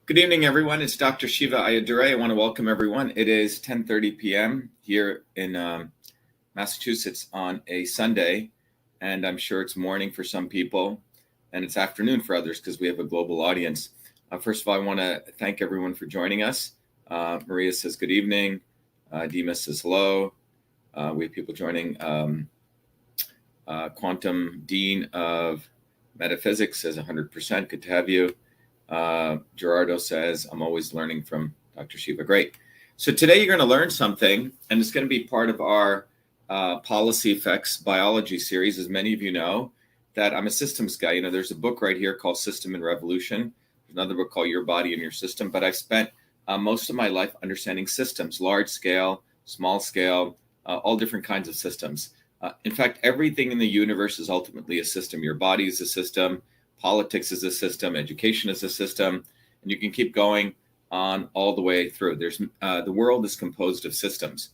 Good evening, everyone. It's Dr. Shiva Ayyadurai. I want to welcome everyone. It is 10:30 p.m. here in Massachusetts on a Sunday, and I'm sure it's morning for some people, and it's afternoon for others because we have a global audience. First of all, I want to thank everyone for joining us. Maria says good evening. Demas says hello. We have people joining. Quantum Dean of Metaphysics says 100%. Good to have you. Gerardo says, I'm always learning from Dr. Shiva. Great. So today you're going to learn something, and it's going to be part of our policy effects biology series. As many of you know, that I'm a systems guy. You know, there's a book right here called System and Revolution. There's another book called Your Body and Your System. But I've spent most of my life understanding systems, large scale, small scale, all different kinds of systems. In fact, everything in the universe is ultimately a system. Your body is a system. Politics is a system, education is a system, and you can keep going on all the way through. There's the world is composed of systems.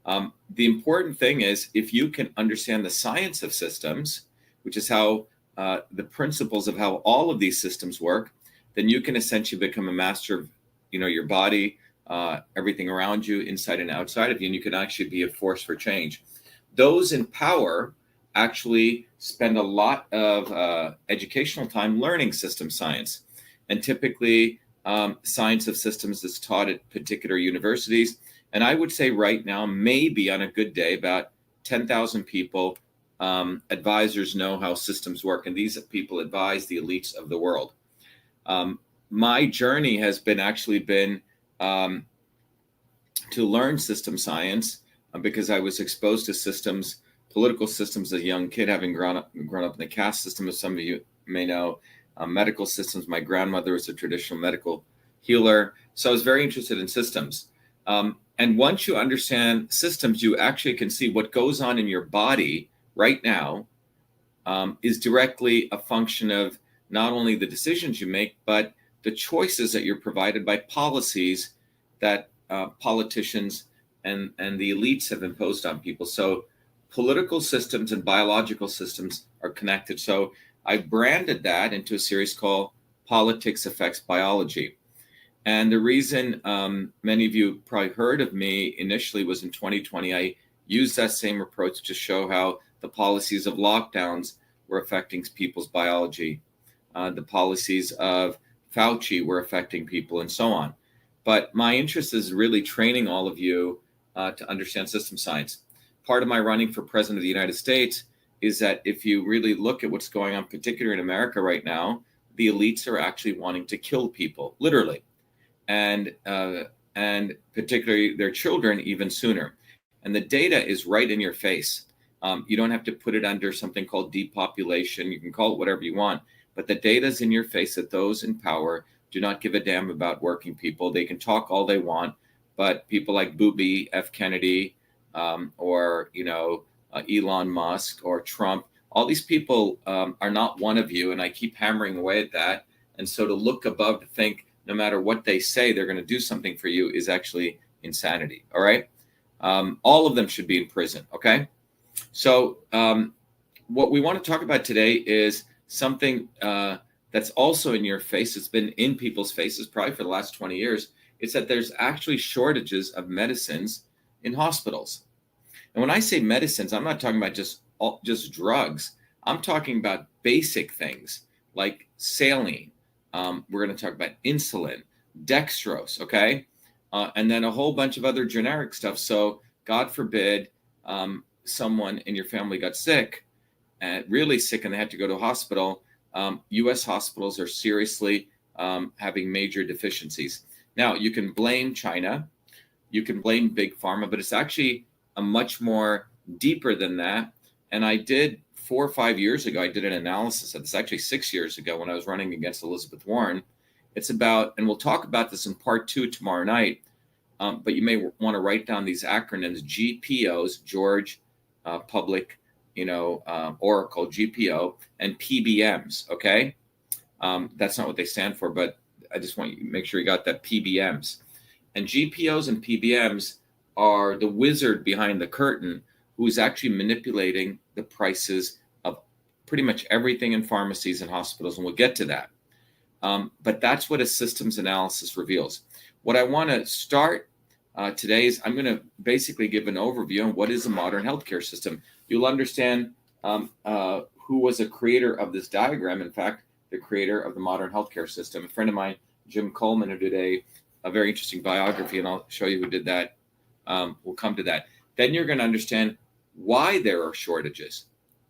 The important thing is if you can understand the science of systems, which is how the principles of how all of these systems work, then you can essentially become a master of, your body, everything around you, inside and outside of you, and you can actually be a force for change. Those in power actually spend a lot of educational time learning system science. And typically, science of systems is taught at particular universities. And I would say right now, maybe on a good day, about 10,000 people, advisors know how systems work. And these people advise the elites of the world. My journey has been to learn system science because I was exposed to systems, political systems as a young kid, having grown up in the caste system, as some of you may know, medical systems. My grandmother was a traditional medical healer. So I was very interested in systems. And once you understand systems, you actually can see what goes on in your body right now is directly a function of not only the decisions you make, but the choices that you're provided by policies that politicians and the elites have imposed on people. So political systems and biological systems are connected. So I branded that into a series called Politics Affects Biology. And the reason many of you probably heard of me initially was in 2020. I used that same approach to show how the policies of lockdowns were affecting people's biology. The policies of Fauci were affecting people and so on. But my interest is really training all of you to understand system science. Part of my running for president of the United States is that if you really look at what's going on, particularly in America right now, the elites are actually wanting to kill people, literally, and particularly their children even sooner. And the data is right in your face. You don't have to put it under something called depopulation. You can call it whatever you want, but the data is in your face that those in power do not give a damn about working people. They can talk all they want, but people like Booby, F. Kennedy, or Elon Musk or Trump, all these people are not one of you, and I keep hammering away at that. And so to look above to think no matter what they say they're going to do something for you is actually insanity. All right, all of them should be in prison. Okay, so what we want to talk about today is something that's also in your face. It's been in people's faces probably for the last 20 years. It's that there's actually shortages of medicines in hospitals. And when I say medicines, I'm not talking about just drugs. I'm talking about basic things like saline. We're going to talk about insulin, dextrose, okay? And then a whole bunch of other generic stuff. So God forbid someone in your family got sick, really sick, and they had to go to a hospital. U.S. hospitals are seriously having major deficiencies. Now, you can blame China. You can blame Big Pharma, but it's actually a much more deeper than that. And I did 4 or 5 years ago, I did an analysis of this, actually 6 years ago when I was running against Elizabeth Warren. It's about, and we'll talk about this in part 2 tomorrow night, but you may want to write down these acronyms: GPOs, George Public, Oracle, GPO, and PBMs, okay? That's not what they stand for, but I just want you to make sure you got that, PBMs. And GPOs and PBMs are the wizard behind the curtain who's actually manipulating the prices of pretty much everything in pharmacies and hospitals, and we'll get to that. But that's what a systems analysis reveals. What I want to start today is I'm going to basically give an overview on what is a modern healthcare system. You'll understand who was a creator of this diagram. In fact, the creator of the modern healthcare system, a friend of mine, Jim Coleman, who did a very interesting biography, and I'll show you who did that. We'll come to that. Then you're going to understand why there are shortages,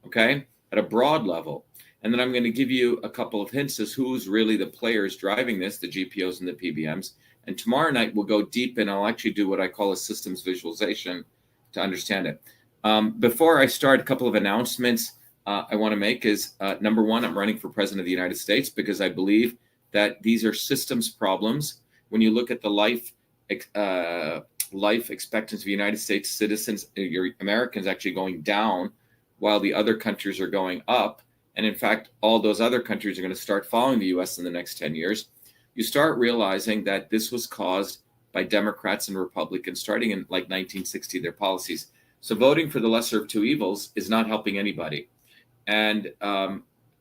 okay, at a broad level. And then I'm going to give you a couple of hints as who's really the players driving this, the GPOs and the PBMs. And tomorrow night, we'll go deep and I'll actually do what I call a systems visualization to understand it. Before I start, a couple of announcements I want to make is, number one, I'm running for president of the United States because I believe that these are systems problems. When you look at the life expectancy of United States citizens, your Americans actually going down while the other countries are going up. And in fact, all those other countries are going to start following the US in the next 10 years. You start realizing that this was caused by Democrats and Republicans starting in like 1960, their policies. So voting for the lesser of two evils is not helping anybody. And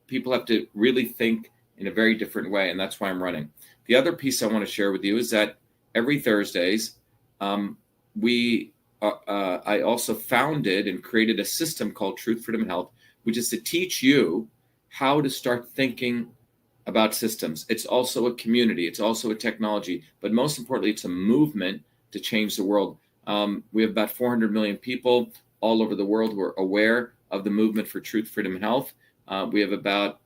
people have to really think in a very different way. And that's why I'm running. The other piece I want to share with you is that every Thursdays, I also founded and created a system called Truth, Freedom, and Health, which is to teach you how to start thinking about systems. It's also a community. It's also a technology. But most importantly, it's a movement to change the world. We have about 400 million people all over the world who are aware of the movement for truth, freedom, and health. We have about,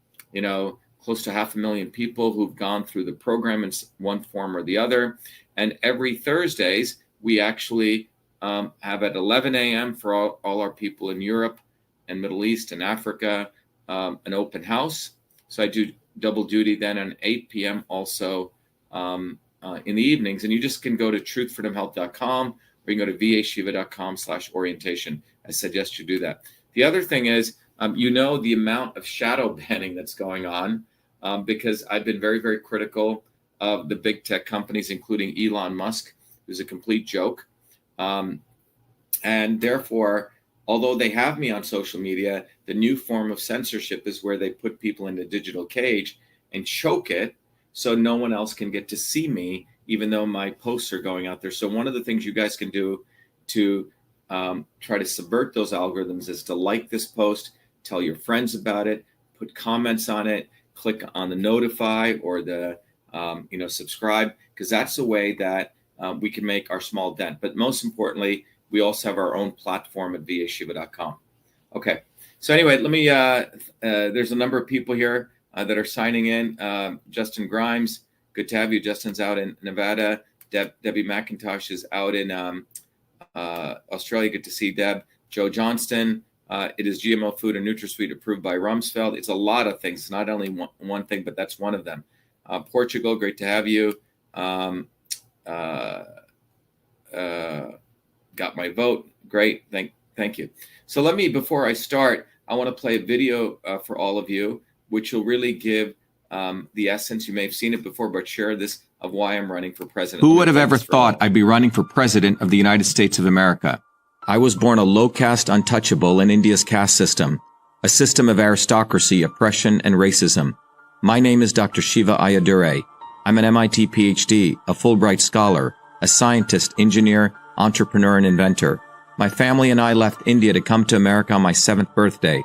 close to 500,000 people who've gone through the program in one form or the other. And every Thursdays, we actually have at 11 a.m. for all our people in Europe and Middle East and Africa, an open house. So I do double duty then on 8 p.m. also in the evenings. And you just can go to truthfreedomhealth.com or you can go to vashiva.com/orientation. I suggest you do that. The other thing is, the amount of shadow banning that's going on because I've been very, very critical of the big tech companies, including Elon Musk, who's a complete joke. And therefore, although they have me on social media, the new form of censorship is where they put people in a digital cage and choke it so no one else can get to see me, even though my posts are going out there. So one of the things you guys can do to try to subvert those algorithms is to like this post, tell your friends about it, put comments on it, click on the notify or the subscribe, because that's the way that we can make our small dent. But most importantly, we also have our own platform at vashiva.com. Okay. So anyway, let me, there's a number of people here that are signing in. Justin Grimes, good to have you. Justin's out in Nevada. Debbie McIntosh is out in Australia. Good to see Deb. Joe Johnston, it is GMO food and NutraSweet approved by Rumsfeld. It's a lot of things. It's not only one thing, but that's one of them. Portugal, great to have you. Got my vote. Great. Thank you. So let me, before I start, I want to play a video for all of you, which will really give the essence. You may have seen it before, but share this of why I'm running for president. Who would have ever thought I'd be running for president of the United States of America? I was born a low caste untouchable in India's caste system, a system of aristocracy, oppression, and racism. My name is Dr.SHIVA Ayyadurai. I'm an MIT PhD, a Fulbright scholar, a scientist, engineer, entrepreneur, and inventor. My family and I left India to come to America on my 7th birthday.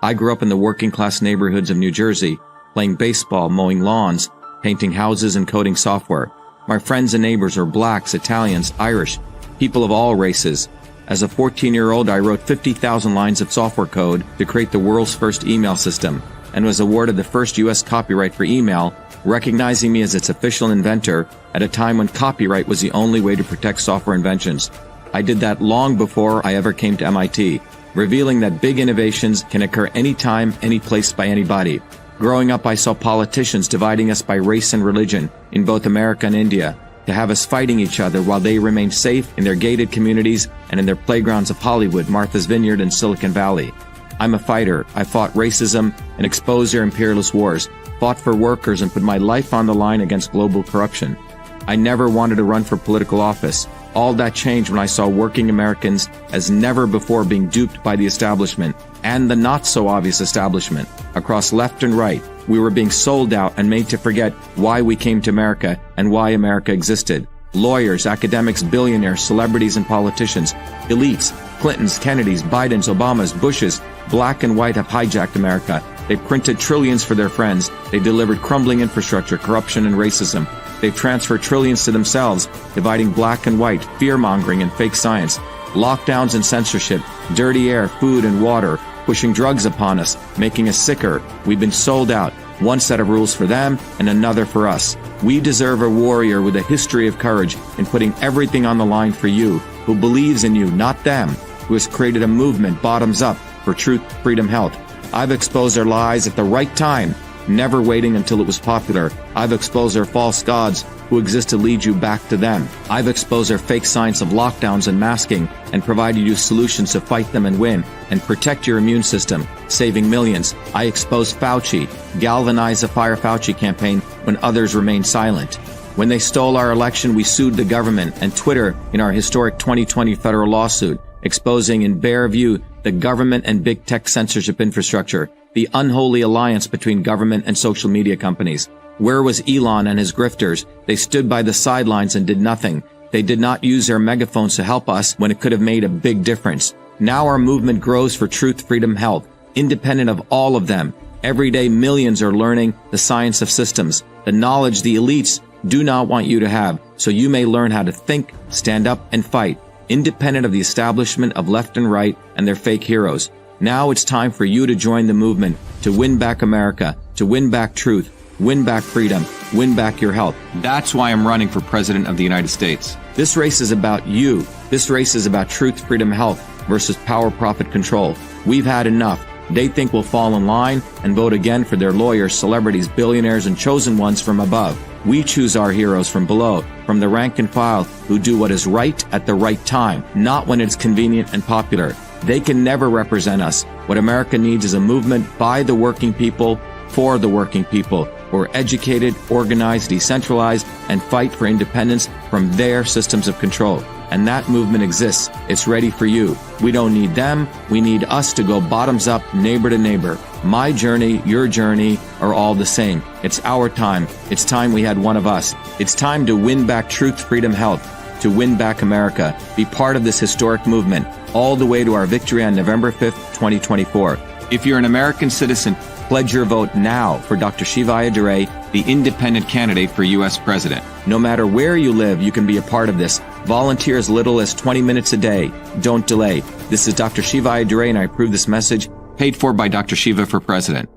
I grew up in the working class neighborhoods of New Jersey, playing baseball, mowing lawns, painting houses, and coding software. My friends and neighbors are blacks, Italians, Irish, people of all races. As a 14-year-old, I wrote 50,000 lines of software code to create the world's first email system and was awarded the first U.S. copyright for email, recognizing me as its official inventor at a time when copyright was the only way to protect software inventions. I did that long before I ever came to MIT, revealing that big innovations can occur anytime, any place, by anybody. Growing up, I saw politicians dividing us by race and religion in both America and India, to have us fighting each other while they remained safe in their gated communities and in their playgrounds of Hollywood, Martha's Vineyard, and Silicon Valley. I'm a fighter. I fought racism and exposed their imperialist wars, fought for workers, and put my life on the line against global corruption. I never wanted to run for political office. All that changed when I saw working Americans as never before being duped by the establishment and the not-so-obvious establishment across left and right, We were being sold out and made to forget why we came to America and why America existed. Lawyers, academics, billionaires, celebrities, and politicians, elites, Clintons, Kennedys, Bidens, Obamas, Bushes, black and white have hijacked America. They printed trillions for their friends. They delivered crumbling infrastructure, corruption, and racism. They've transferred trillions to themselves, dividing black and white, fear-mongering, and fake science. Lockdowns and censorship, dirty air, food, and water, pushing drugs upon us, making us sicker. We've been sold out. One set of rules for them and another for us. We deserve a warrior with a history of courage in putting everything on the line for you, who believes in you, not them, who has created a movement bottoms up for truth, freedom, health. I've exposed their lies at the right time, never waiting until it was popular. I've exposed their false gods who exist to lead you back to them. I've exposed their fake science of lockdowns and masking and provided you solutions to fight them and win and protect your immune system, saving millions. I exposed Fauci, galvanized the Fire Fauci campaign when others remained silent. When they stole our election, we sued the government and Twitter in our historic 2020 federal lawsuit, exposing in bare view the government and big tech censorship infrastructure, the unholy alliance between government and social media companies. Where was Elon and his grifters? They stood by the sidelines and did nothing. They did not use their megaphones to help us when it could have made a big difference. Now our movement grows for truth, freedom, health, independent of all of them. Every day millions are learning the science of systems, the knowledge the elites do not want you to have, so you may learn how to think, stand up, and fight, independent of the establishment of left and right and their fake heroes. Now it's time for you to join the movement, to win back America, to win back truth, win back freedom, win back your health. That's why I'm running for President of the United States. This race is about you. This race is about truth, freedom, health versus power, profit, control. We've had enough. They think we'll fall in line and vote again for their lawyers, celebrities, billionaires, and chosen ones from above. We choose our heroes from below, from the rank and file, who do what is right at the right time, not when it's convenient and popular. They can never represent us. What America needs is a movement by the working people, for the working people, who are educated, organized, decentralized, and fight for independence from their systems of control. And that movement exists. It's ready for you. We don't need them. We need us to go bottoms up, neighbor to neighbor. My journey, your journey are all the same. It's our time. It's time we had one of us. It's time to win back truth, freedom, health, to win back America. Be part of this historic movement all the way to our victory on November 5th, 2024. If you're an American citizen, pledge your vote now for Dr. Shiva Ayyadurai, the independent candidate for U.S. President. No matter where you live, you can be a part of this. Volunteer as little as 20 minutes a day. Don't delay. This is Dr. Shiva Ayyadurai, and I approve this message, paid for by Dr. Shiva for President.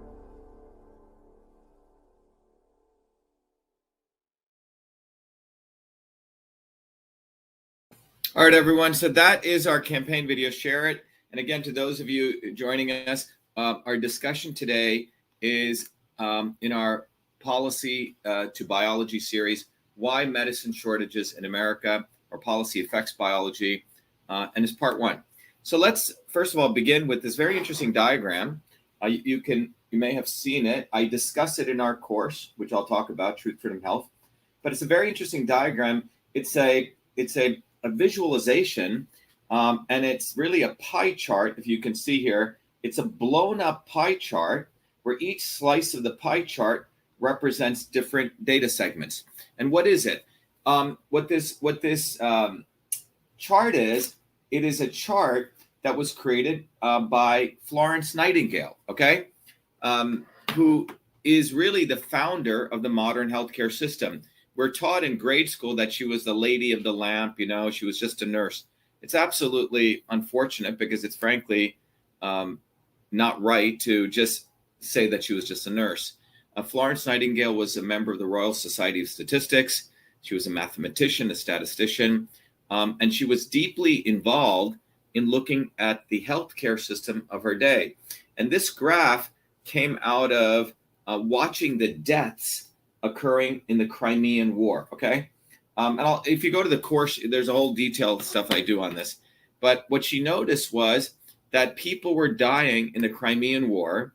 All right, everyone. So that is our campaign video. Share it. And again, to those of you joining us, our discussion today is in our policy to biology series, why medicine shortages in America or policy affects biology, and it's part one. So let's first of all begin with this very interesting diagram. You may have seen it. I discuss it in our course, which I'll talk about, Truth, Freedom, Health. But it's a very interesting diagram. It's a visualization, and it's really a pie chart. If you can see here, it's a blown up pie chart where each slice of the pie chart represents different data segments. And what is it? What this chart is, it is a chart that was created by Florence Nightingale, okay, who is really the founder of the modern healthcare system. We're taught in grade school that she was the lady of the lamp, she was just a nurse. It's absolutely unfortunate because it's frankly not right to just say that she was just a nurse. Florence Nightingale was a member of the Royal Society of Statistics. She was a mathematician, a statistician, and she was deeply involved in looking at the healthcare system of her day. And this graph came out of watching the deaths occurring in the Crimean War, okay? If you go to the course, there's a whole detailed stuff I do on this. But what she noticed was that people were dying in the Crimean War,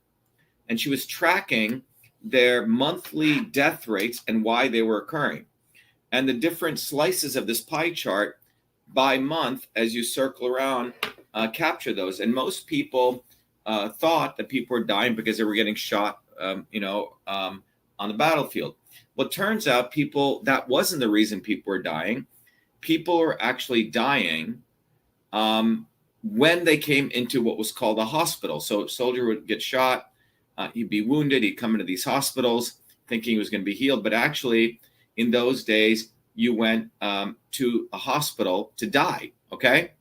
and she was tracking their monthly death rates and why they were occurring. And the different slices of this pie chart by month, as you circle around, capture those. And most people thought that people were dying because they were getting shot on the battlefield. Well, it turns out that wasn't the reason people were dying. People were actually dying when they came into what was called a hospital. So a soldier would get shot, he'd be wounded, he'd come into these hospitals thinking he was going to be healed. But actually, in those days, you went to a hospital to die, okay?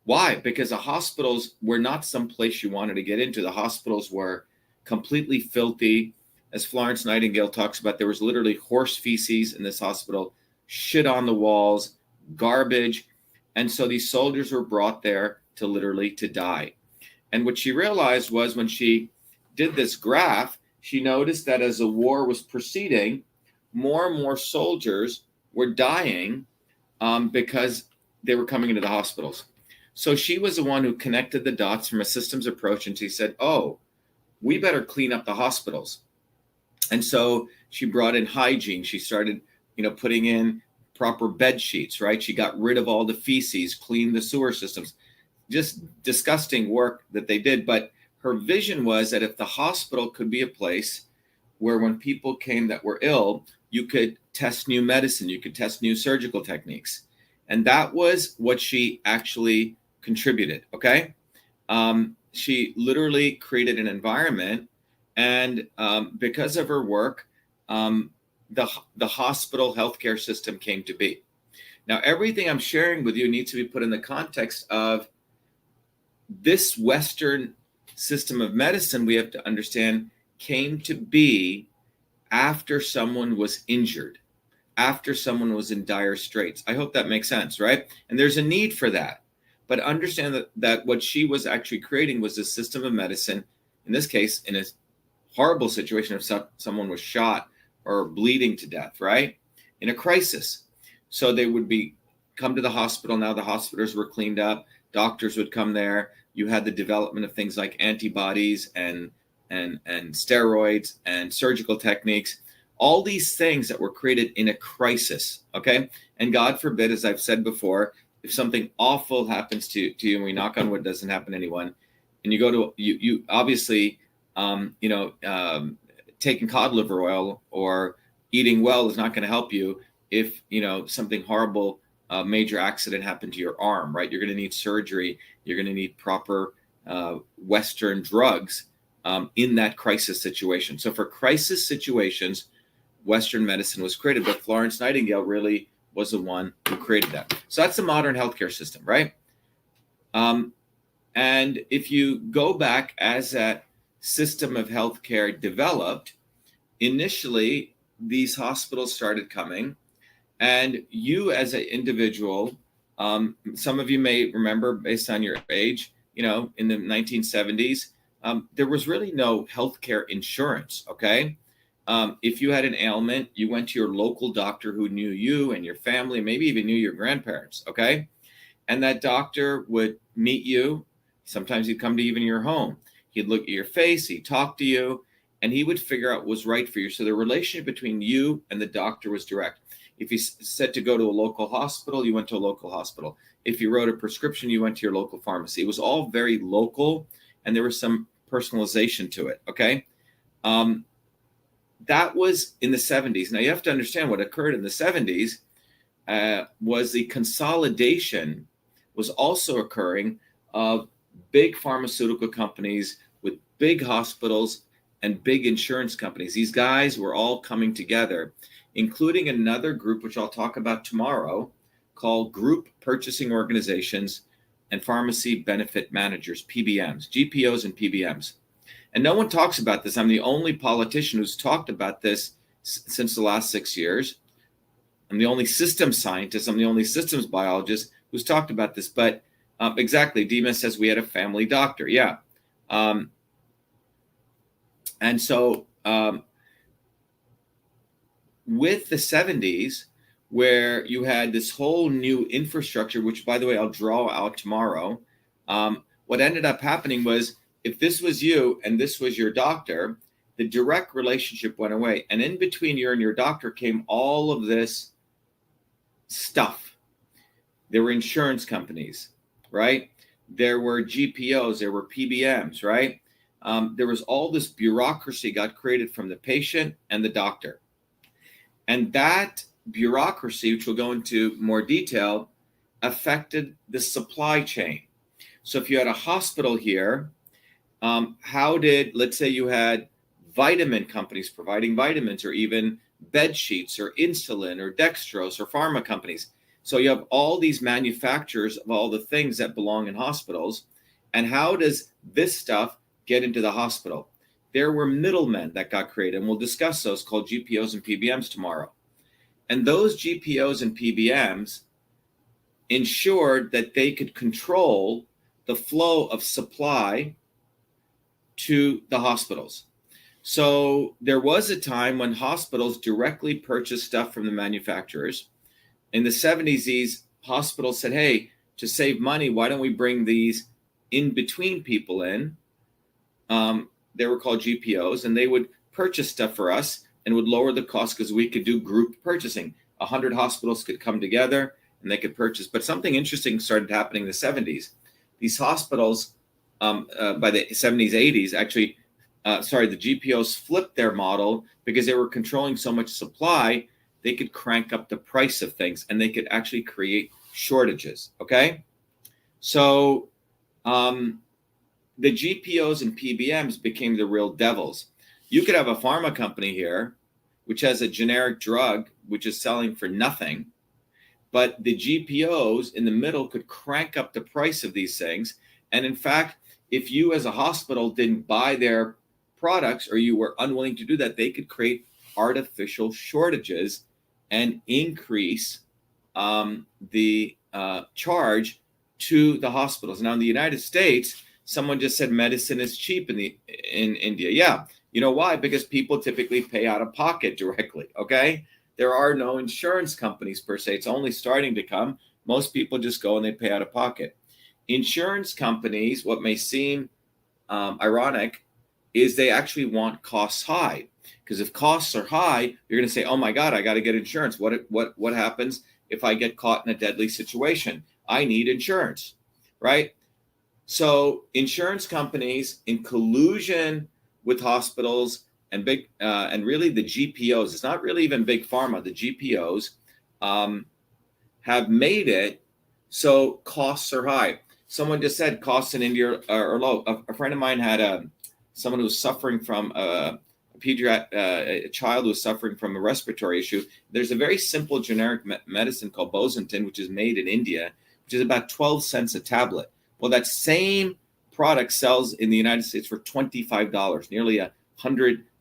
Why? Because the hospitals were not some place you wanted to get into. The hospitals were completely filthy. As Florence Nightingale talks about, there was literally horse feces in this hospital, shit on the walls, garbage. And so these soldiers were brought there to die. And what she realized was when she did this graph, she noticed that as the war was proceeding, more and more soldiers were dying because they were coming into the hospitals. So she was the one who connected the dots from a systems approach, and she said, oh, we better clean up the hospitals. And so she brought in hygiene. She started, putting in proper bed sheets, right? She got rid of all the feces, cleaned the sewer systems. Just disgusting work that they did. But her vision was that if the hospital could be a place where when people came that were ill, you could test new medicine, you could test new surgical techniques. And that was what she actually contributed, okay? She literally created an environment, and because of her work, the hospital healthcare system came to be. Now, everything I'm sharing with you needs to be put in the context of this Western system of medicine. We have to understand came to be after someone was injured, after someone was in dire straits. I hope that makes sense, right? And there's a need for that. But understand that what she was actually creating was a system of medicine, in this case, in a horrible situation if someone was shot or bleeding to death, right? In a crisis. So they would come to the hospital. Now the hospitals were cleaned up. Doctors would come there. You had the development of things like antibodies and steroids and surgical techniques. All these things that were created in a crisis, okay? And God forbid, as I've said before, if something awful happens to you, and we knock on wood, doesn't happen to anyone, and you go to, you obviously, taking cod liver oil or eating well is not going to help you if, something horrible, major accident happened to your arm, right? You're going to need surgery. You're going to need proper Western drugs in that crisis situation. So for crisis situations, Western medicine was created, but Florence Nightingale really was the one who created that. So that's the modern healthcare system, right? And if you go back as that system of healthcare developed, initially these hospitals started coming, and you as an individual, some of you may remember based on your age, in the 1970s, there was really no healthcare insurance, okay? If you had an ailment, you went to your local doctor who knew you and your family, maybe even knew your grandparents, okay? And that doctor would meet you. Sometimes he'd come to even your home. He'd look at your face, he'd talk to you, and he would figure out what was right for you. So the relationship between you and the doctor was direct. If he said to go to a local hospital, you went to a local hospital. If you wrote a prescription, you went to your local pharmacy. It was all very local, and there was some personalization to it, okay? That was in the 70s. Now, you have to understand what occurred in the 70s was the consolidation was also occurring of big pharmaceutical companies with big hospitals and big insurance companies. These guys were all coming together, including another group, which I'll talk about tomorrow, called Group Purchasing Organizations and Pharmacy Benefit Managers, PBMs, GPOs and PBMs. And no one talks about this. I'm the only politician who's talked about this since the last 6 years. I'm the only systems scientist. I'm the only systems biologist who's talked about this. But exactly, Dima says we had a family doctor. Yeah. And so with the 70s, where you had this whole new infrastructure, which, by the way, I'll draw out tomorrow, what ended up happening was if this was you and this was your doctor, the direct relationship went away. And in between you and your doctor came all of this stuff. There were insurance companies, right? There were GPOs, there were PBMs, right? there was all this bureaucracy got created from the patient and the doctor. And that bureaucracy, which we'll go into more detail, affected the supply chain. So if you had a hospital here, let's say you had vitamin companies providing vitamins, or even bed sheets or insulin or dextrose or pharma companies. So you have all these manufacturers of all the things that belong in hospitals. And how does this stuff get into the hospital? There were middlemen that got created, and we'll discuss those, called GPOs and PBMs tomorrow. And those GPOs and PBMs ensured that they could control the flow of supply to the hospitals. So there was a time when hospitals directly purchased stuff from the manufacturers. In the 70s, these hospitals said, hey, to save money, why don't we bring these in-between people in? They were called GPOs, and they would purchase stuff for us and would lower the cost because we could do group purchasing. 100 hospitals could come together and they could purchase. But something interesting started happening in the 70s. These hospitals, by the 70s, 80s, actually, the GPOs flipped their model because they were controlling so much supply, they could crank up the price of things and they could actually create shortages, okay? So the GPOs and PBMs became the real devils. You could have a pharma company here, which has a generic drug, which is selling for nothing, but the GPOs in the middle could crank up the price of these things. And in fact, if you as a hospital didn't buy their products, or you were unwilling to do that, they could create artificial shortages and increase the charge to the hospitals. Now in the United States, someone just said medicine is cheap in India. Yeah, you know why? Because people typically pay out of pocket directly, okay? There are no insurance companies per se. It's only starting to come. Most people just go and they pay out of pocket. Insurance companies, what may seem ironic, is they actually want costs high. Because if costs are high, you're going to say, oh my God, I got to get insurance. What happens if I get caught in a deadly situation? I need insurance, right? So insurance companies, in collusion with hospitals and really the GPOs, it's not really even big pharma, the GPOs have made it so costs are high. Someone just said costs in India are low. A friend of mine had someone who was suffering from a child who was suffering from a respiratory issue. There's a very simple generic medicine called Bosentan, which is made in India, which is about 12 cents a tablet. Well, that same product sells in the United States for $25, nearly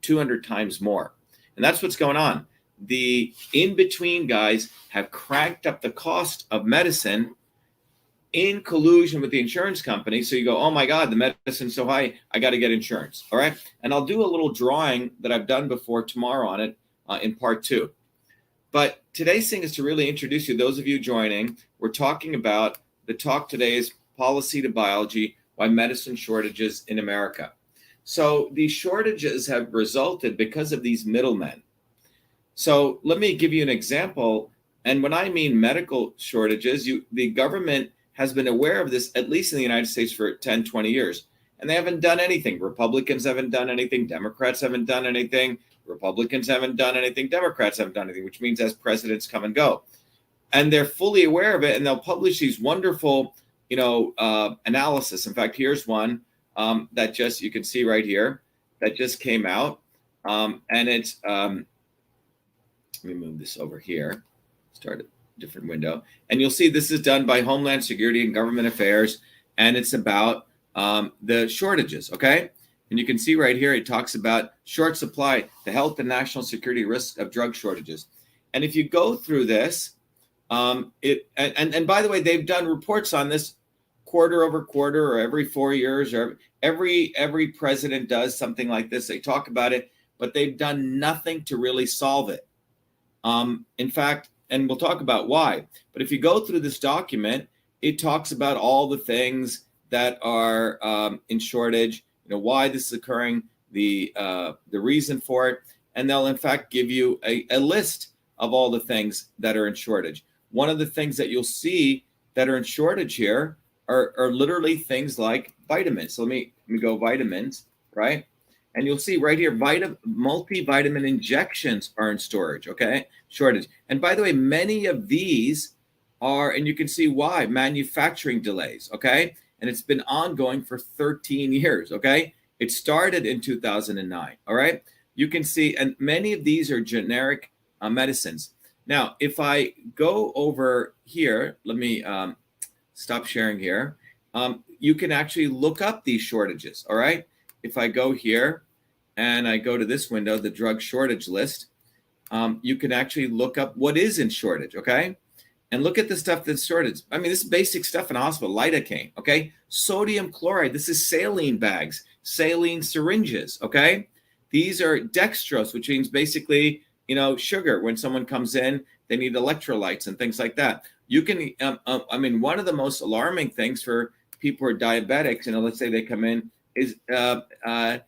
200 times more. And that's what's going on. The in-between guys have cranked up the cost of medicine in collusion with the insurance company. So you go, oh my God, the medicine's so high, I got to get insurance. All right. And I'll do a little drawing that I've done before tomorrow on it in part 2. But today's thing is to really introduce you, those of you joining, we're talking about, the talk today is Policy to Biology, Why Medicine Shortages in America. So these shortages have resulted because of these middlemen. So let me give you an example. And when I mean medical shortages, the government has been aware of this, at least in the United States, for 10, 20 years. And they haven't done anything. Republicans haven't done anything. Democrats haven't done anything. Republicans haven't done anything. Democrats haven't done anything, which means as presidents come and go. And they're fully aware of it, and they'll publish these wonderful, analysis. In fact, here's one that just, you can see right here, that just came out. And it's, let me move this over here, start a different window. And you'll see this is done by Homeland Security and Government Affairs. And it's about the shortages, okay? And you can see right here, it talks about short supply, the health and national security risk of drug shortages. And if you go through this, and by the way, they've done reports on this quarter over quarter, or every 4 years, or every president does something like this. They talk about it, but they've done nothing to really solve it. In fact, and we'll talk about why, but if you go through this document, it talks about all the things that are in shortage, why this is occurring, the reason for it, and they'll in fact give you a list of all the things that are in shortage. One of the things that you'll see that are in shortage here are literally things like vitamins. So let me go vitamins. right? And you'll see right here, multivitamin injections are in storage, okay? Shortage. And by the way, many of these are, and you can see why, manufacturing delays, okay? And it's been ongoing for 13 years, okay? It started in 2009, all right? You can see, and many of these are generic medicines. Now, if I go over here, let me stop sharing here. You can actually look up these shortages, all right? If I go here and I go to this window, the drug shortage list, you can actually look up what is in shortage, okay? And look at the stuff that's shortage. I mean, this is basic stuff in a hospital, lidocaine, okay? Sodium chloride, this is saline bags, saline syringes, okay? These are dextrose, which means basically, sugar. When someone comes in, they need electrolytes and things like that. You can, I mean, one of the most alarming things for people who are diabetics, let's say they come in, is insulin.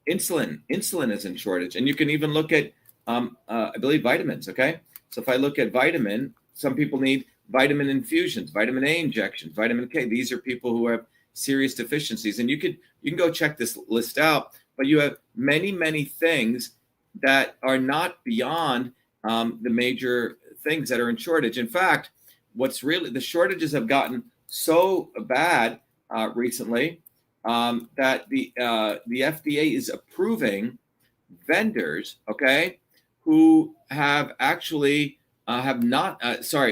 Insulin is in shortage. And you can even look at, I believe, vitamins, okay? So if I look at vitamin, some people need vitamin infusions, vitamin A injections, vitamin K. These are people who have serious deficiencies. And you can go check this list out, but you have many, many things that are not beyond the major things that are in shortage. In fact, the shortages have gotten so bad recently that the FDA is approving vendors, okay, who have actually unapproved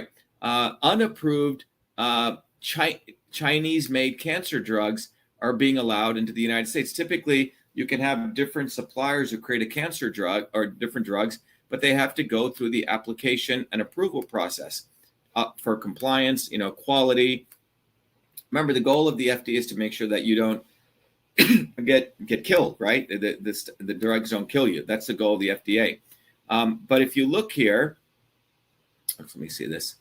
Chinese-made cancer drugs are being allowed into the United States. Typically, you can have different suppliers who create a cancer drug or different drugs, but they have to go through the application and approval process for compliance, quality. Remember, the goal of the FDA is to make sure that you don't get killed, right? The drugs don't kill you. That's the goal of the FDA. But if you look here, let me see this.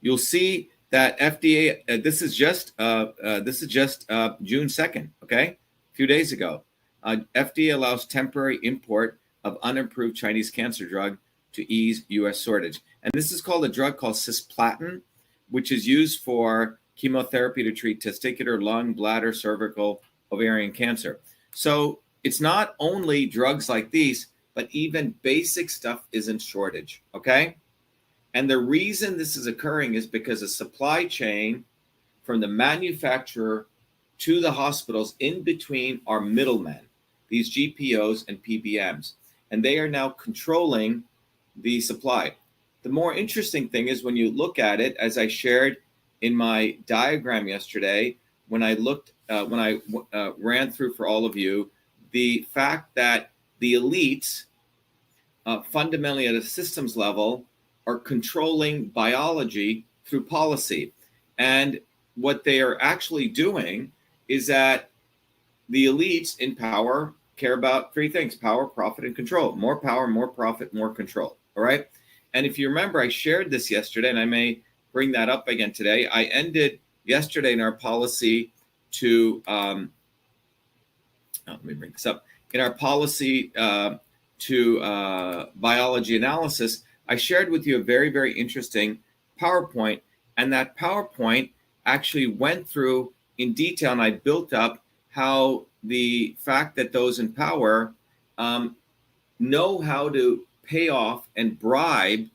You'll see that FDA. This is just June 2nd. Okay, a few days ago. FDA allows temporary import of unapproved Chinese cancer drug to ease U.S. shortage. And this is called a drug called cisplatin, which is used for chemotherapy to treat testicular, lung, bladder, cervical, ovarian cancer. So it's not only drugs like these, but even basic stuff is in shortage, okay? And the reason this is occurring is because the supply chain from the manufacturer to the hospitals in between are middlemen, these GPOs and PBMs, and they are now controlling the supply. The more interesting thing is when you look at it, as I shared in my diagram yesterday, when I ran through for all of you, the fact that the elites, fundamentally at a systems level, are controlling biology through policy. And what they are actually doing is that the elites in power care about three things: power, profit, and control. More power, more profit, more control. All right. And if you remember, I shared this yesterday, and I may bring that up again today. I ended yesterday in our policy to, let me bring this up. In our policy to biology analysis, I shared with you a very, very interesting PowerPoint. And that PowerPoint actually went through in detail, and I built up how the fact that those in power know how to pay off and bribe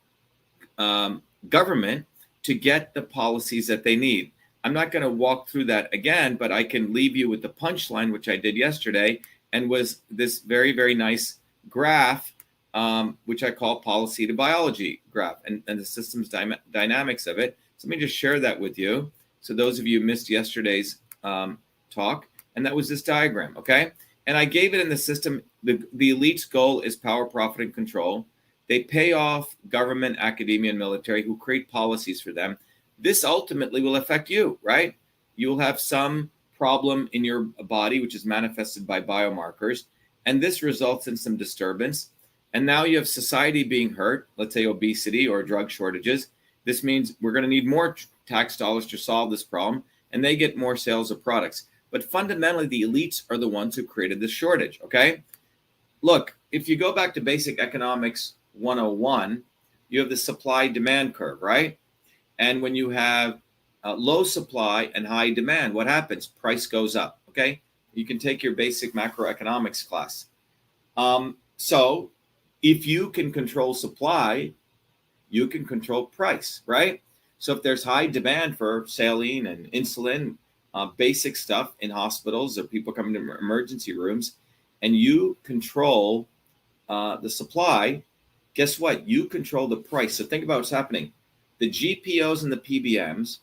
government to get the policies that they need. I'm not going to walk through that again, but I can leave you with the punchline, which I did yesterday, and was this very, very nice graph, which I call policy to biology graph, and the systems dynamics of it. So let me just share that with you. So those of you who missed yesterday's talk, and that was this diagram, okay? And I gave it in the system. The elite's goal is power, profit, and control. They pay off government, academia, and military who create policies for them. This ultimately will affect you, right? You will have some problem in your body, which is manifested by biomarkers, and this results in some disturbance. And now you have society being hurt, let's say obesity or drug shortages. This means we're going to need more tax dollars to solve this problem, and they get more sales of products. But fundamentally, the elites are the ones who created this shortage, okay? Look, if you go back to basic economics 101, you have the supply-demand curve, right? And when you have low supply and high demand, what happens? Price goes up, okay? You can take your basic macroeconomics class. So if you can control supply, you can control price, right? So if there's high demand for saline and insulin, basic stuff in hospitals or people coming to emergency rooms, and you control the supply, guess what? You control the price. So think about what's happening. The GPOs and the PBMs,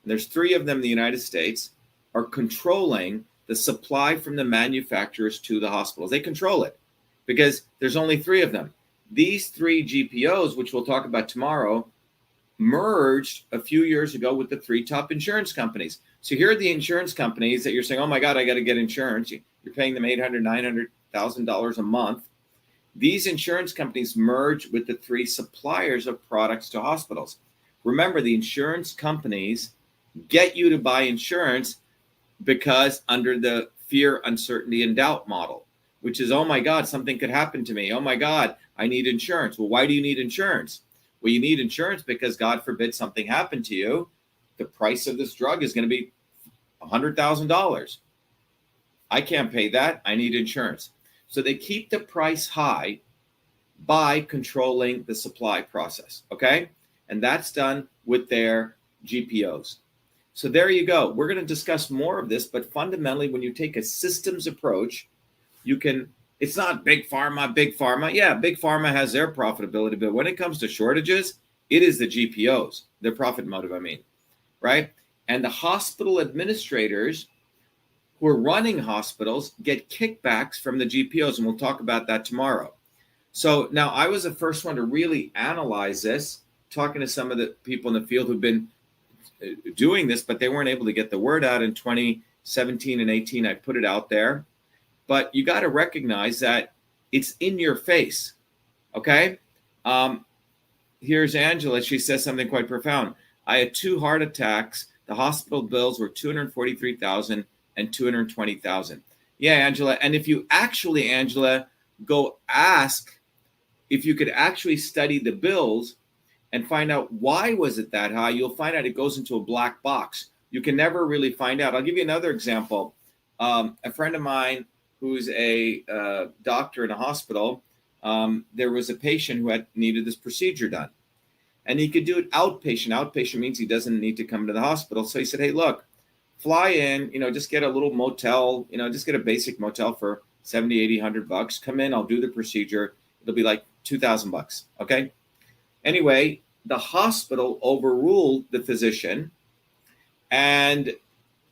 and there's 3 of them in the United States, are controlling the supply from the manufacturers to the hospitals. They control it because there's only 3 of them. These 3 GPOs, which we'll talk about tomorrow, merged a few years ago with the 3 top insurance companies. So here are the insurance companies that you're saying, oh my God, I got to get insurance. You're paying them $800,000, $900,000 a month. These insurance companies merge with the 3 suppliers of products to hospitals. Remember, the insurance companies get you to buy insurance because under the fear, uncertainty, and doubt model, which is, oh my God, something could happen to me. Oh my God, I need insurance. Well, why do you need insurance? Well, you need insurance because God forbid something happened to you. The price of this drug is going to be $100,000. I can't pay that. I need insurance. So they keep the price high by controlling the supply process, okay? And that's done with their GPOs. So there you go. We're going to discuss more of this, but fundamentally, when you take a systems approach, you can, it's not big pharma, big pharma. Yeah, big pharma has their profitability, but when it comes to shortages, it is the GPOs, their profit motive, I mean, right? And the hospital administrators who are running hospitals get kickbacks from the GPOs, and we'll talk about that tomorrow. So now I was the first one to really analyze this, talking to some of the people in the field who've been doing this, but they weren't able to get the word out in 2017 and 18. I put it out there, but you got to recognize that it's in your face. Okay. Here's Angela. She says something quite profound. I had 2 heart attacks. The hospital bills were $243,000 and $220,000. Yeah, Angela. And if you actually, Angela, go ask if you could actually study the bills and find out why was it that high, you'll find out it goes into a black box. You can never really find out. I'll give you another example. A friend of mine who's a doctor in a hospital, there was a patient who had needed this procedure done. And he could do it outpatient. Outpatient means he doesn't need to come to the hospital. So he said, hey, look, fly in, just get a little motel, just get a basic motel for $70, $80, $100. Come in, I'll do the procedure. It'll be like $2,000, okay? Anyway, the hospital overruled the physician. And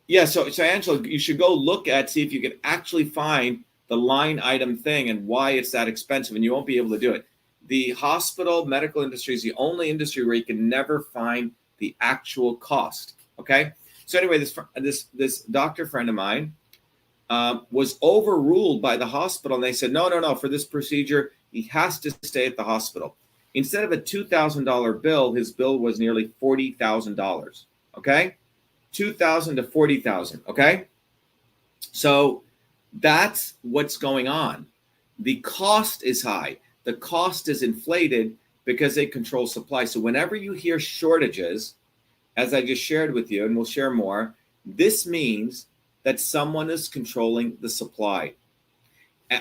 yeah, so Angela, you should go see if you can actually find the line item thing and why it's that expensive, and you won't be able to do it. The hospital medical industry is the only industry where you can never find the actual cost, okay? So anyway, this doctor friend of mine was overruled by the hospital, and they said, no, for this procedure, he has to stay at the hospital. Instead of a $2,000 bill, his bill was nearly $40,000, okay? $2,000 to $40,000, okay? So that's what's going on. The cost is high. The cost is inflated because they control supply. So whenever you hear shortages, as I just shared with you, and we'll share more, this means that someone is controlling the supply.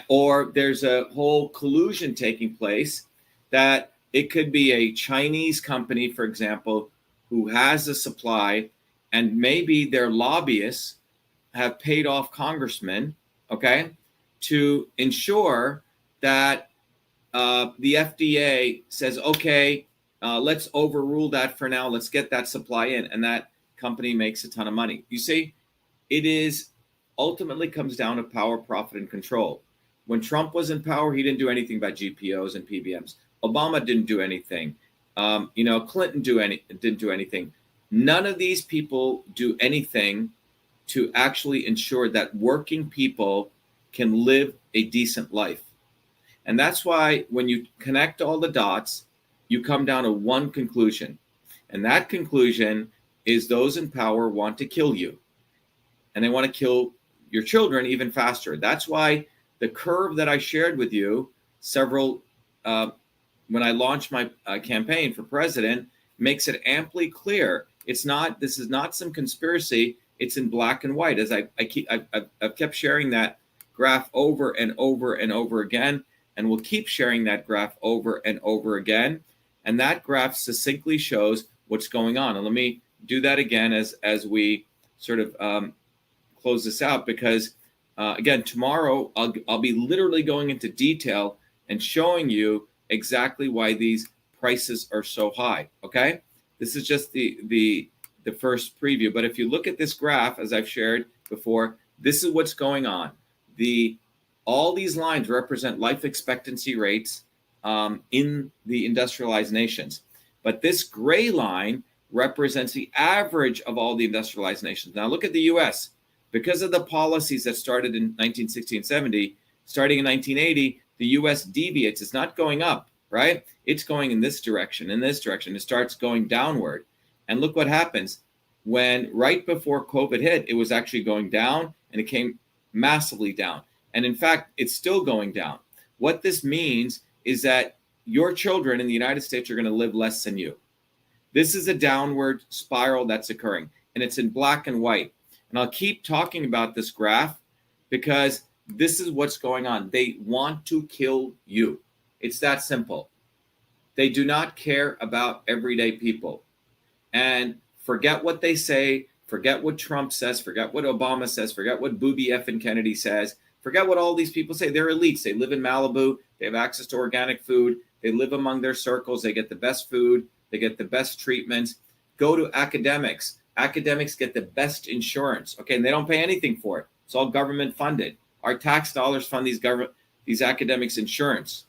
Or there's a whole collusion taking place that it could be a Chinese company, for example, who has a supply, and maybe their lobbyists have paid off congressmen, okay, to ensure that the FDA says, okay, let's overrule that for now. Let's get that supply in. And that company makes a ton of money. You see, it is ultimately comes down to power, profit, and control. When Trump was in power, he didn't do anything about GPOs and PBMs. Obama didn't do anything. Clinton didn't do anything. None of these people do anything to actually ensure that working people can live a decent life. And that's why when you connect all the dots, you come down to one conclusion. And that conclusion is those in power want to kill you. And they want to kill your children even faster. That's why the curve that I shared with you when I launched my campaign for president makes it amply clear. This is not some conspiracy. it's in black and white. As I've kept sharing that graph over and over and over again, and we'll keep sharing that graph over and over again. And that graph succinctly shows what's going on. And let me do that again as we sort of close this out, because again, tomorrow I'll be literally going into detail and showing you exactly why these prices are so high. Okay, this is just the first preview. But if you look at this graph, as I've shared before, this is what's going on. All these lines represent life expectancy rates in the industrialized nations. But this gray line represents the average of all the industrialized nations. Now look at the US. Because of the policies that started in 1960 and 70, starting in 1980, the US deviates. It's not going up, right? It's going in this direction, in this direction. It starts going downward. And look what happens. When right before COVID hit, it was actually going down, and it came massively down. And in fact, it's still going down. What this means is that your children in the United States are going to live less than you. This is a downward spiral that's occurring, and it's in black and white. And I'll keep talking about this graph because this is what's going on. They want to kill you. It's that simple. They do not care about everyday people. And forget what they say, forget what Trump says, forget what Obama says, forget what Booby effing Kennedy says. Forget what all these people say. They're elites. They live in Malibu. They have access to organic food. They live among their circles. They get the best food. They get the best treatments. Go to academics. Academics get the best insurance. Okay, and they don't pay anything for it. It's all government funded. Our tax dollars fund these academics' insurance.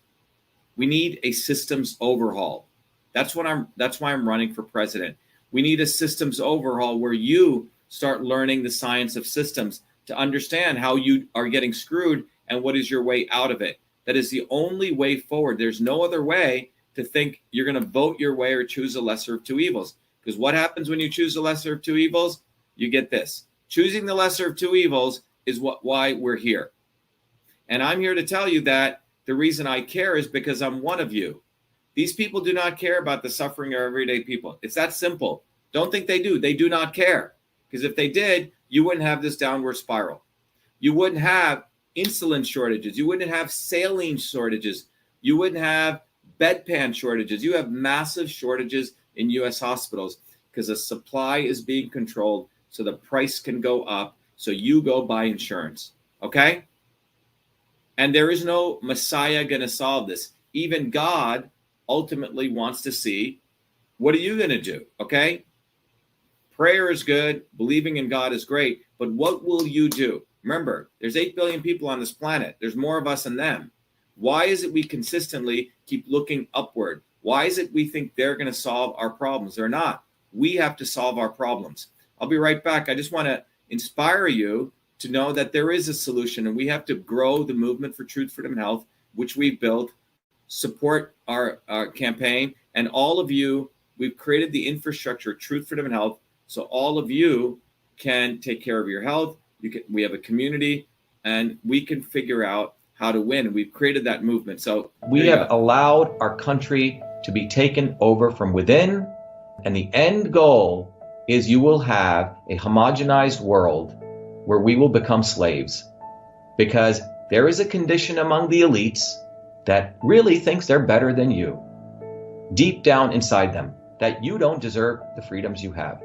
We need a systems overhaul. That's why I'm running for president. We need a systems overhaul where you start learning the science of systems to understand how you are getting screwed and what is your way out of it. That is the only way forward. There's no other way to think you're going to vote your way or choose a lesser of two evils. Because what happens when you choose the lesser of two evils? You get this. Choosing the lesser of two evils is why we're here. And I'm here to tell you that the reason I care is because I'm one of you. These people do not care about the suffering of everyday people. It's that simple. Don't think they do. They do not care. Because if they did, you wouldn't have this downward spiral. You wouldn't have insulin shortages. You wouldn't have saline shortages. You wouldn't have bedpan shortages. You have massive shortages in U.S. hospitals because the supply is being controlled so the price can go up. So you go buy insurance. Okay? And there is no Messiah going to solve this. Even God ultimately wants to see, what are you going to do? Okay? Prayer is good. Believing in God is great. But what will you do? Remember, there's 8 billion people on this planet. There's more of us than them. Why is it we consistently keep looking upward? Why is it we think they're going to solve our problems? They're not. We have to solve our problems. I'll be right back. I just want to inspire you to know that there is a solution, and we have to grow the movement for truth, freedom, and health, which we've built, support our campaign, and all of you, we've created the infrastructure, truth, freedom, and health, so all of you can take care of your health. We have a community, and we can figure out how to win. We've created that movement. So we have allowed our country to be taken over from within, and the end goal is you will have a homogenized world where we will become slaves, because there is a condition among the elites that really thinks they're better than you, deep down inside them, that you don't deserve the freedoms you have.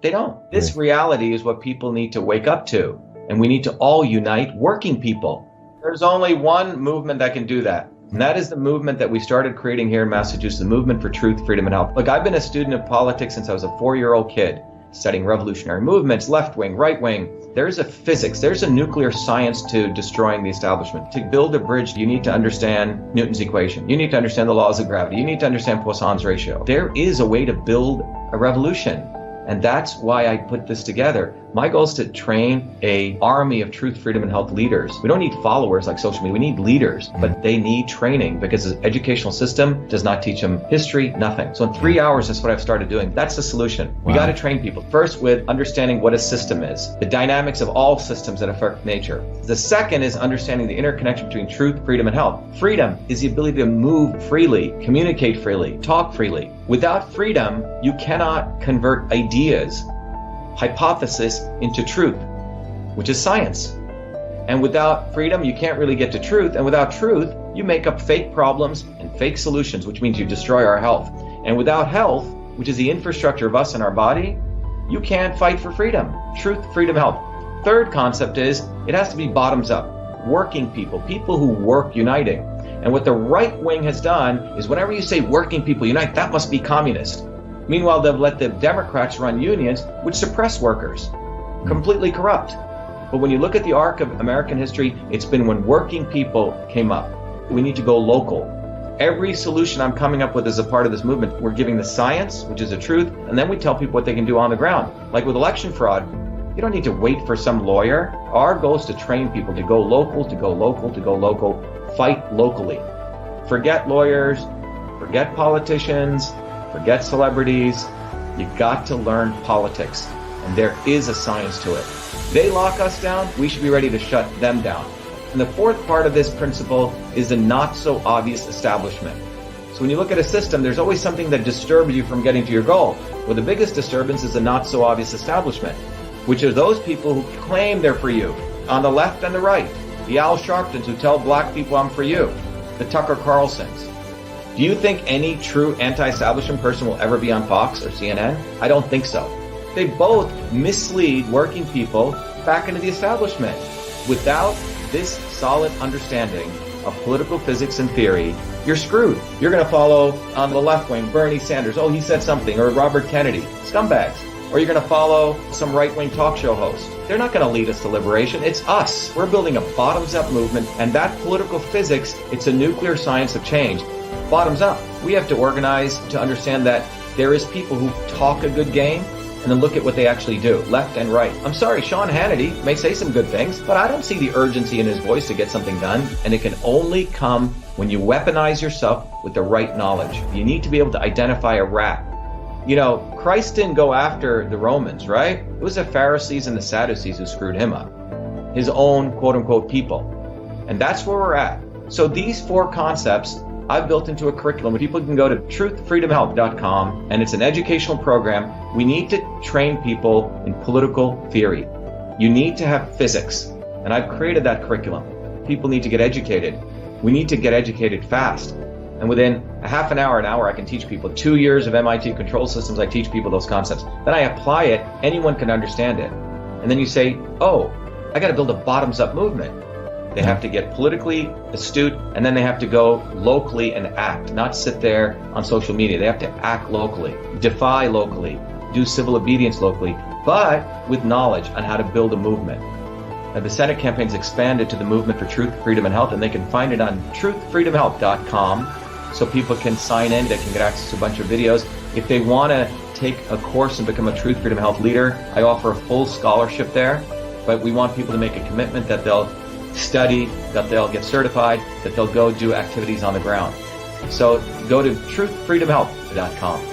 They don't. This reality is what people need to wake up to, and we need to all unite working people. There's only one movement that can do that, and that is the movement that we started creating here in Massachusetts, the movement for truth, freedom, and health. Look, I've been a student of politics since I was a 4-year-old kid, studying revolutionary movements, left wing, right wing. There's a physics, there's a nuclear science to destroying the establishment. To build a bridge, you need to understand Newton's equation. You need to understand the laws of gravity. You need to understand Poisson's ratio. There is a way to build a revolution. And that's why I put this together. My goal is to train an army of truth, freedom, and health leaders. We don't need followers like social media. We need leaders, but they need training because the educational system does not teach them history, nothing. So in 3 hours, that's what I've started doing. That's the solution. We got to train people. First, with understanding what a system is, the dynamics of all systems that affect nature. The second is understanding the interconnection between truth, freedom, and health. Freedom is the ability to move freely, communicate freely, talk freely. Without freedom, you cannot convert ideas. hypothesis into truth, which is science. And without freedom, you can't really get to truth. And without truth, you make up fake problems and fake solutions, which means you destroy our health. And without health, which is the infrastructure of us and our body, you can't fight for freedom. Truth, freedom, health. Third concept is it has to be bottoms up. Working people, people who work uniting. And what the right wing has done is whenever you say working people unite, that must be communist. Meanwhile, they've let the Democrats run unions, which suppress workers. Completely corrupt. But when you look at the arc of American history, it's been when working people came up. We need to go local. Every solution I'm coming up with as a part of this movement, we're giving the science, which is the truth, and then we tell people what they can do on the ground. Like with election fraud, you don't need to wait for some lawyer. Our goal is to train people to go local, to go local, to go local, fight locally. Forget lawyers, forget politicians, forget celebrities. You got to learn politics, and there is a science to it. They lock us down, we should be ready to shut them down. And the fourth part of this principle is the not so obvious establishment. So when you look at a system, there's always something that disturbs you from getting to your goal. Well, the biggest disturbance is the not so obvious establishment, which are those people who claim they're for you, on the left and the right. The Al Sharptons who tell black people I'm for you. The Tucker Carlsons. Do you think any true anti-establishment person will ever be on Fox or CNN? I don't think so. They both mislead working people back into the establishment. Without this solid understanding of political physics and theory, you're screwed. You're going to follow on the left wing, Bernie Sanders. Oh, he said something. Or Robert Kennedy. Scumbags. Or you're going to follow some right-wing talk show host. They're not going to lead us to liberation. It's us. We're building a bottoms-up movement, and that political physics, it's a nuclear science of change. Bottoms up. We have to organize to understand that there is people who talk a good game, and then look at what they actually do, left and right. I'm sorry, Sean Hannity may say some good things, but I don't see the urgency in his voice to get something done, and it can only come when you weaponize yourself with the right knowledge. You need to be able to identify a rat. You know, Christ didn't go after the Romans, right? It was the Pharisees and the Sadducees who screwed him up. His own quote-unquote people. And that's where we're at. So these four concepts I've built into a curriculum where people can go to truthfreedomhealth.com, and it's an educational program. We need to train people in political theory. You need to have physics, and I've created that curriculum. People need to get educated. We need to get educated fast. And within a half an hour, I can teach people. 2 years of MIT control systems, I teach people those concepts. Then I apply it, anyone can understand it. And then you say, oh, I got to build a bottoms-up movement. They have to get politically astute, and then they have to go locally and act, not sit there on social media. They have to act locally, defy locally, do civil obedience locally, but with knowledge on how to build a movement. Now, the Senate campaign's expanded to the Movement for Truth, Freedom, and Health, and they can find it on truthfreedomhealth.com, so people can sign in, they can get access to a bunch of videos. If they want to take a course and become a Truth, Freedom, Health leader, I offer a full scholarship there, but we want people to make a commitment that they'll study, that they'll get certified, that they'll go do activities on the ground. So go to truthfreedomhealth.com.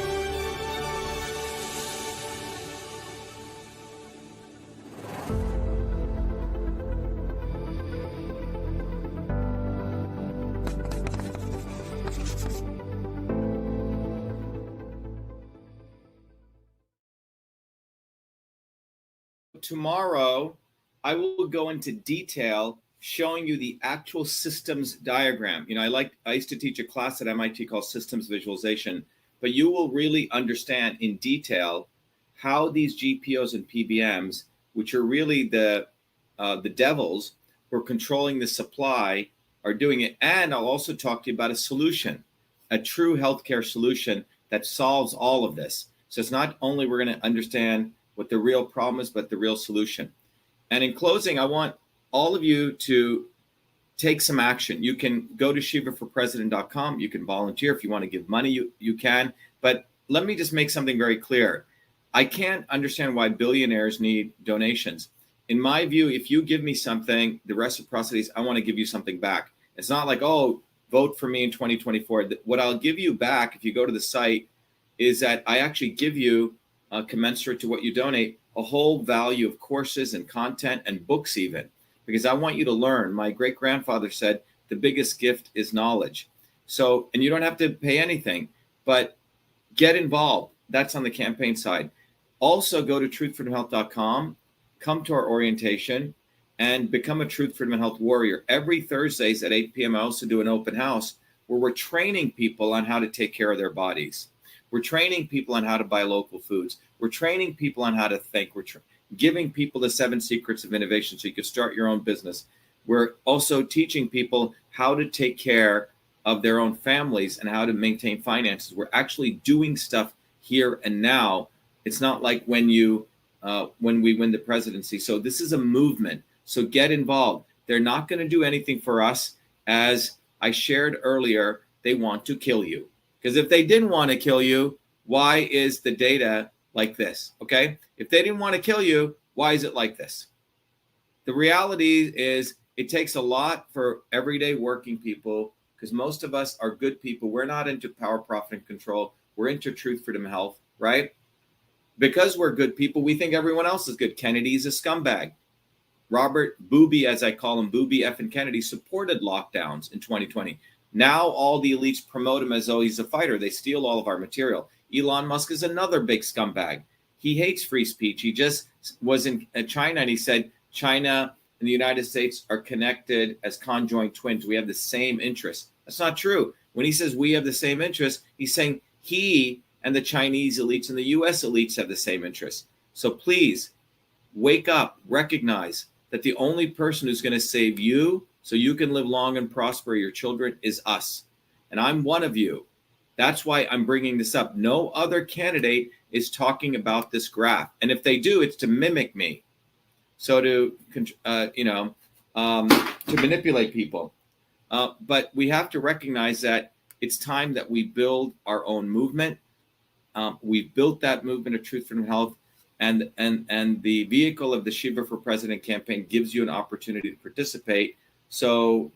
Tomorrow, I will go into detail showing you the actual systems diagram. You know, I used to teach a class at MIT called Systems Visualization, but you will really understand in detail how these GPOs and PBMs, which are really the devils who are controlling the supply, are doing it. And I'll also talk to you about a solution, a true healthcare solution that solves all of this. So it's not only we're going to understand what the real problem is, but the real solution. And in closing, I want all of you to take some action. You can go to shivaforpresident.com. You can volunteer. If you want to give money, you can. But let me just make something very clear. I can't understand why billionaires need donations. In my view, if you give me something, the reciprocity is I want to give you something back. It's not like, oh, vote for me in 2024. What I'll give you back, if you go to the site, is that I actually give you, commensurate to what you donate, a whole value of courses and content and books even. Because I want you to learn. My great-grandfather said, the biggest gift is knowledge. So, and you don't have to pay anything, but get involved. That's on the campaign side. Also, go to truthfreedomhealth.com, come to our orientation, and become a Truth, Freedom, and Health warrior. Every Thursdays at 8 p.m., I also do an open house where we're training people on how to take care of their bodies. We're training people on how to buy local foods. We're training people on how to think. We're giving people the 7 secrets of innovation so you can start your own business. We're also teaching people how to take care of their own families and how to maintain finances. We're actually doing stuff here and now. It's not like when we win the presidency. So this is a movement. So get involved. They're not going to do anything for us. As I shared earlier, they want to kill you. Because if they didn't want to kill you, why is the data like this? Okay? If they didn't want to kill you, why is it like this? The reality is it takes a lot for everyday working people, because most of us are good people. We're not into power, profit, and control. We're into truth, freedom, and health, right? Because we're good people, we think everyone else is good. Kennedy's a scumbag. Robert Booby, as I call him, Booby effing Kennedy, supported lockdowns in 2020. Now all the elites promote him as though he's a fighter. They steal all of our material. Elon Musk is another big scumbag. He hates free speech. He just was in China and he said China and the United States are connected as conjoined twins. We have the same interests. That's not true. When he says we have the same interests, he's saying he and the Chinese elites and the US elites have the same interests. So please wake up, recognize that the only person who's going to save you so you can live long and prosper your children is us. And I'm one of you. That's why I'm bringing this up. No other candidate is talking about this graph. And if they do, it's to mimic me. So to manipulate people. But we have to recognize that it's time that we build our own movement. We've built that movement of Truth, Freedom, and Health. And the vehicle of the Shiva for President campaign gives you an opportunity to participate. So,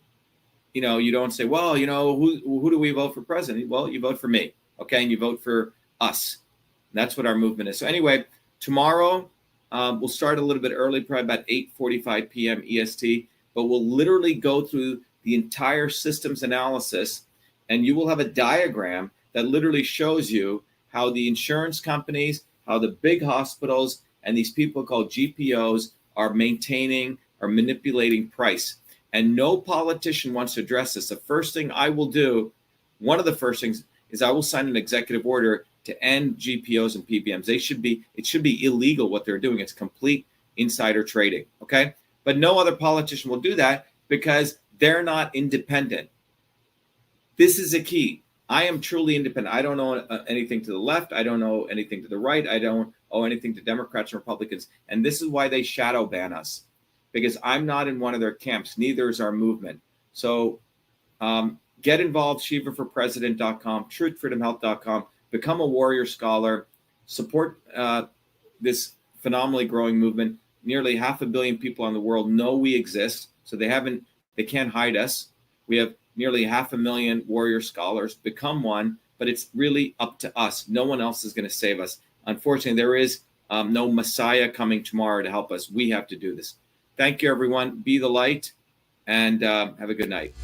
you don't say, well, who do we vote for president? Well, you vote for me, okay? And you vote for us. And that's what our movement is. So anyway, tomorrow we'll start a little bit early, probably about 8:45 PM EST, but we'll literally go through the entire systems analysis, and you will have a diagram that literally shows you how the insurance companies, how the big hospitals, and these people called GPOs are manipulating price. And no politician wants to address this. The first thing I will do, one of the first things, is I will sign an executive order to end GPOs and PBMs. It should be illegal what they're doing. It's complete insider trading, okay? But no other politician will do that because they're not independent. This is a key. I am truly independent. I don't owe anything to the left. I don't owe anything to the right. I don't owe anything to Democrats and Republicans. And this is why they shadow ban us, because I'm not in one of their camps. Neither is our movement. So get involved, ShivaForPresident.com, TruthFreedomHealth.com. Become a warrior scholar. Support this phenomenally growing movement. Nearly 500 million people in the world know we exist, so they can't hide us. We have nearly 500,000 warrior scholars. Become one, but it's really up to us. No one else is going to save us. Unfortunately, there is no Messiah coming tomorrow to help us. We have to do this. Thank you, everyone. Be the light, and have a good night.